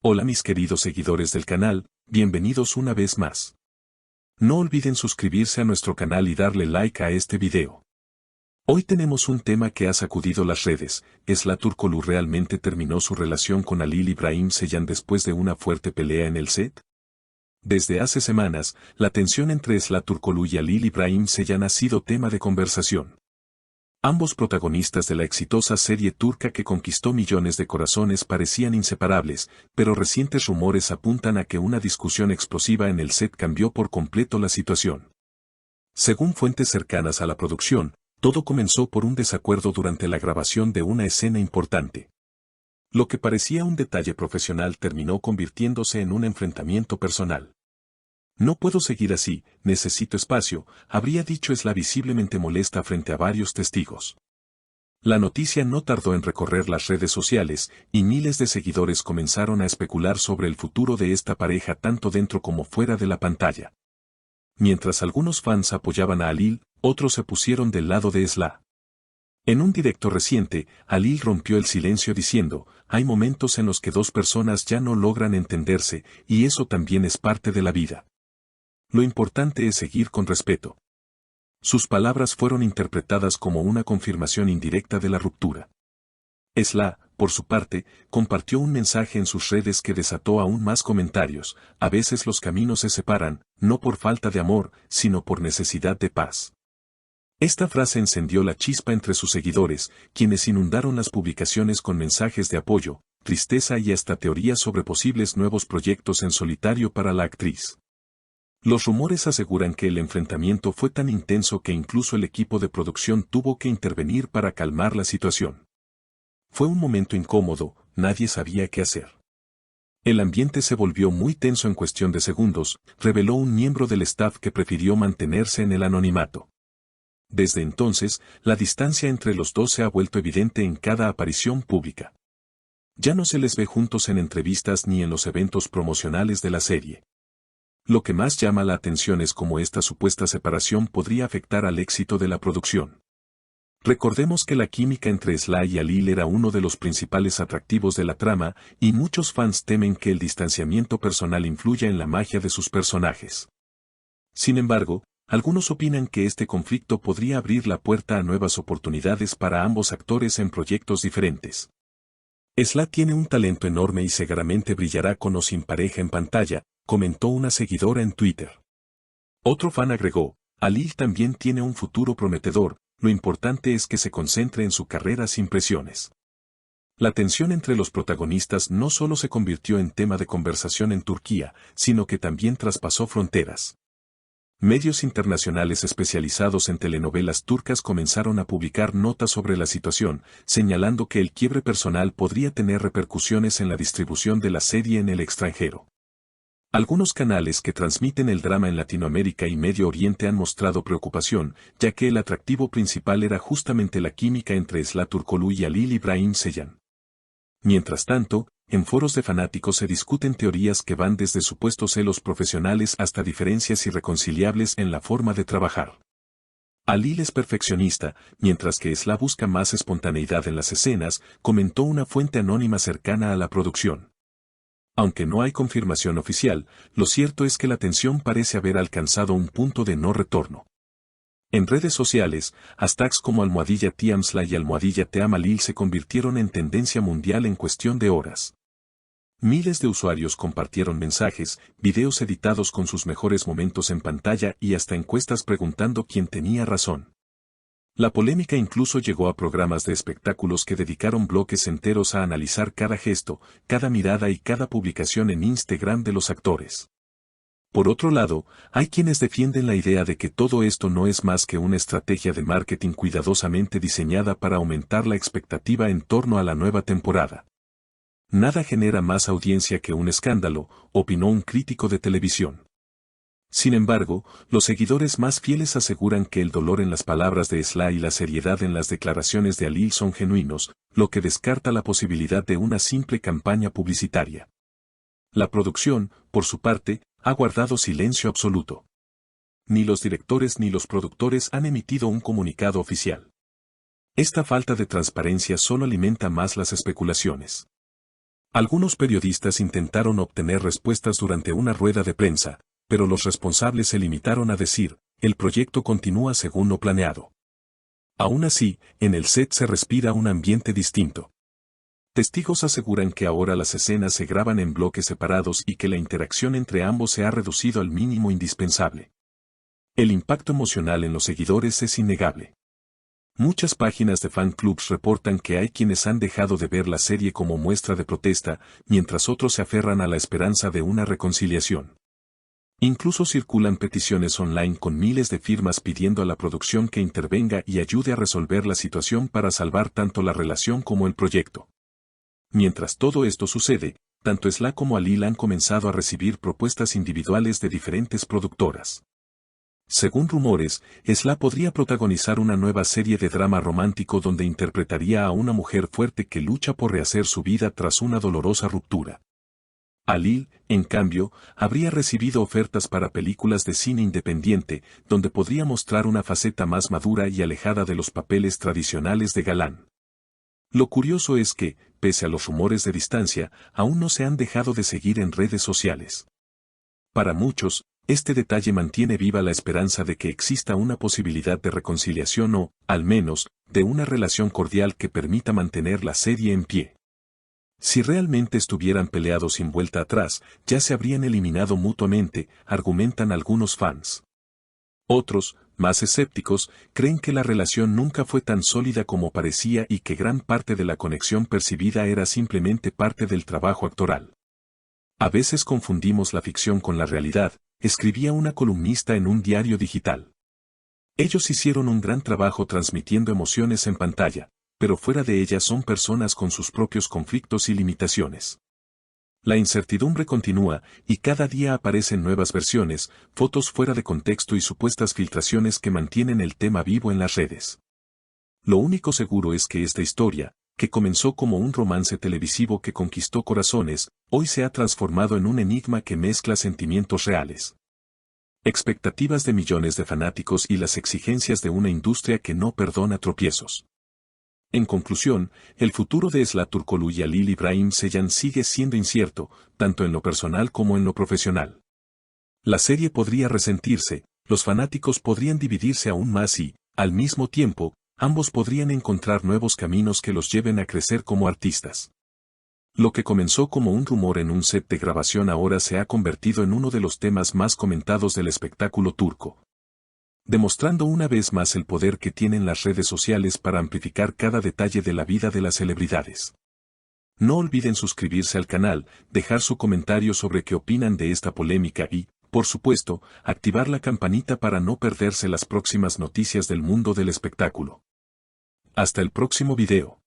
Hola mis queridos seguidores del canal, bienvenidos una vez más. No olviden suscribirse a nuestro canal y darle like a este video. Hoy tenemos un tema que ha sacudido las redes. ¿Esla Turkoglu realmente terminó su relación con Halil İbrahim Ceylan después de una fuerte pelea en el set? Desde hace semanas, la tensión entre Esla Turkoglu y Halil İbrahim Ceylan ha sido tema de conversación. Ambos protagonistas de la exitosa serie turca que conquistó millones de corazones parecían inseparables, pero recientes rumores apuntan a que una discusión explosiva en el set cambió por completo la situación. Según fuentes cercanas a la producción, todo comenzó por un desacuerdo durante la grabación de una escena importante. Lo que parecía un detalle profesional terminó convirtiéndose en un enfrentamiento personal. No puedo seguir así, necesito espacio, habría dicho Esla visiblemente molesta frente a varios testigos. La noticia no tardó en recorrer las redes sociales, y miles de seguidores comenzaron a especular sobre el futuro de esta pareja tanto dentro como fuera de la pantalla. Mientras algunos fans apoyaban a Halil, otros se pusieron del lado de Esla. En un directo reciente, Halil rompió el silencio diciendo, hay momentos en los que dos personas ya no logran entenderse, y eso también es parte de la vida. Lo importante es seguir con respeto. Sus palabras fueron interpretadas como una confirmación indirecta de la ruptura. Esla, por su parte, compartió un mensaje en sus redes que desató aún más comentarios. A veces los caminos se separan, no por falta de amor, sino por necesidad de paz. Esta frase encendió la chispa entre sus seguidores, quienes inundaron las publicaciones con mensajes de apoyo, tristeza y hasta teorías sobre posibles nuevos proyectos en solitario para la actriz. Los rumores aseguran que el enfrentamiento fue tan intenso que incluso el equipo de producción tuvo que intervenir para calmar la situación. Fue un momento incómodo, nadie sabía qué hacer. El ambiente se volvió muy tenso en cuestión de segundos, reveló un miembro del staff que prefirió mantenerse en el anonimato. Desde entonces, la distancia entre los dos se ha vuelto evidente en cada aparición pública. Ya no se les ve juntos en entrevistas ni en los eventos promocionales de la serie. Lo que más llama la atención es cómo esta supuesta separación podría afectar al éxito de la producción. Recordemos que la química entre Esla y Halil era uno de los principales atractivos de la trama, y muchos fans temen que el distanciamiento personal influya en la magia de sus personajes. Sin embargo, algunos opinan que este conflicto podría abrir la puerta a nuevas oportunidades para ambos actores en proyectos diferentes. Esla tiene un talento enorme y seguramente brillará con o sin pareja en pantalla, comentó una seguidora en Twitter. Otro fan agregó, Halil también tiene un futuro prometedor, lo importante es que se concentre en su carrera sin presiones. La tensión entre los protagonistas no solo se convirtió en tema de conversación en Turquía, sino que también traspasó fronteras. Medios internacionales especializados en telenovelas turcas comenzaron a publicar notas sobre la situación, señalando que el quiebre personal podría tener repercusiones en la distribución de la serie en el extranjero. Algunos canales que transmiten el drama en Latinoamérica y Medio Oriente han mostrado preocupación, ya que el atractivo principal era justamente la química entre Esla Turkoglu y Halil İbrahim Ceylan. Mientras tanto, en foros de fanáticos se discuten teorías que van desde supuestos celos profesionales hasta diferencias irreconciliables en la forma de trabajar. Halil es perfeccionista, mientras que Esla busca más espontaneidad en las escenas, comentó una fuente anónima cercana a la producción. Aunque no hay confirmación oficial, lo cierto es que la tensión parece haber alcanzado un punto de no retorno. En redes sociales, hashtags como #Tiamsla y #Teamhalil se convirtieron en tendencia mundial en cuestión de horas. Miles de usuarios compartieron mensajes, videos editados con sus mejores momentos en pantalla y hasta encuestas preguntando quién tenía razón. La polémica incluso llegó a programas de espectáculos que dedicaron bloques enteros a analizar cada gesto, cada mirada y cada publicación en Instagram de los actores. Por otro lado, hay quienes defienden la idea de que todo esto no es más que una estrategia de marketing cuidadosamente diseñada para aumentar la expectativa en torno a la nueva temporada. Nada genera más audiencia que un escándalo, opinó un crítico de televisión. Sin embargo, los seguidores más fieles aseguran que el dolor en las palabras de Esla y la seriedad en las declaraciones de Halil son genuinos, lo que descarta la posibilidad de una simple campaña publicitaria. La producción, por su parte, ha guardado silencio absoluto. Ni los directores ni los productores han emitido un comunicado oficial. Esta falta de transparencia solo alimenta más las especulaciones. Algunos periodistas intentaron obtener respuestas durante una rueda de prensa, pero los responsables se limitaron a decir, el proyecto continúa según lo planeado. Aún así, en el set se respira un ambiente distinto. Testigos aseguran que ahora las escenas se graban en bloques separados y que la interacción entre ambos se ha reducido al mínimo indispensable. El impacto emocional en los seguidores es innegable. Muchas páginas de fan clubs reportan que hay quienes han dejado de ver la serie como muestra de protesta, mientras otros se aferran a la esperanza de una reconciliación. Incluso circulan peticiones online con miles de firmas pidiendo a la producción que intervenga y ayude a resolver la situación para salvar tanto la relación como el proyecto. Mientras todo esto sucede, tanto Esla como Alil han comenzado a recibir propuestas individuales de diferentes productoras. Según rumores, Esla podría protagonizar una nueva serie de drama romántico donde interpretaría a una mujer fuerte que lucha por rehacer su vida tras una dolorosa ruptura. Alil, en cambio, habría recibido ofertas para películas de cine independiente, donde podría mostrar una faceta más madura y alejada de los papeles tradicionales de galán. Lo curioso es que, pese a los rumores de distancia, aún no se han dejado de seguir en redes sociales. Para muchos, este detalle mantiene viva la esperanza de que exista una posibilidad de reconciliación o, al menos, de una relación cordial que permita mantener la serie en pie. Si realmente estuvieran peleados sin vuelta atrás, ya se habrían eliminado mutuamente, argumentan algunos fans. Otros, más escépticos, creen que la relación nunca fue tan sólida como parecía y que gran parte de la conexión percibida era simplemente parte del trabajo actoral. A veces confundimos la ficción con la realidad, escribía una columnista en un diario digital. Ellos hicieron un gran trabajo transmitiendo emociones en pantalla, pero fuera de ellas son personas con sus propios conflictos y limitaciones. La incertidumbre continúa, y cada día aparecen nuevas versiones, fotos fuera de contexto y supuestas filtraciones que mantienen el tema vivo en las redes. Lo único seguro es que esta historia, que comenzó como un romance televisivo que conquistó corazones, hoy se ha transformado en un enigma que mezcla sentimientos reales, expectativas de millones de fanáticos y las exigencias de una industria que no perdona tropiezos. En conclusión, el futuro de Esla Turkoglu y Alil Ibrahim Ceylan sigue siendo incierto, tanto en lo personal como en lo profesional. La serie podría resentirse, los fanáticos podrían dividirse aún más y, al mismo tiempo, ambos podrían encontrar nuevos caminos que los lleven a crecer como artistas. Lo que comenzó como un rumor en un set de grabación ahora se ha convertido en uno de los temas más comentados del espectáculo turco, demostrando una vez más el poder que tienen las redes sociales para amplificar cada detalle de la vida de las celebridades. No olviden suscribirse al canal, dejar su comentario sobre qué opinan de esta polémica y, por supuesto, activar la campanita para no perderse las próximas noticias del mundo del espectáculo. Hasta el próximo video.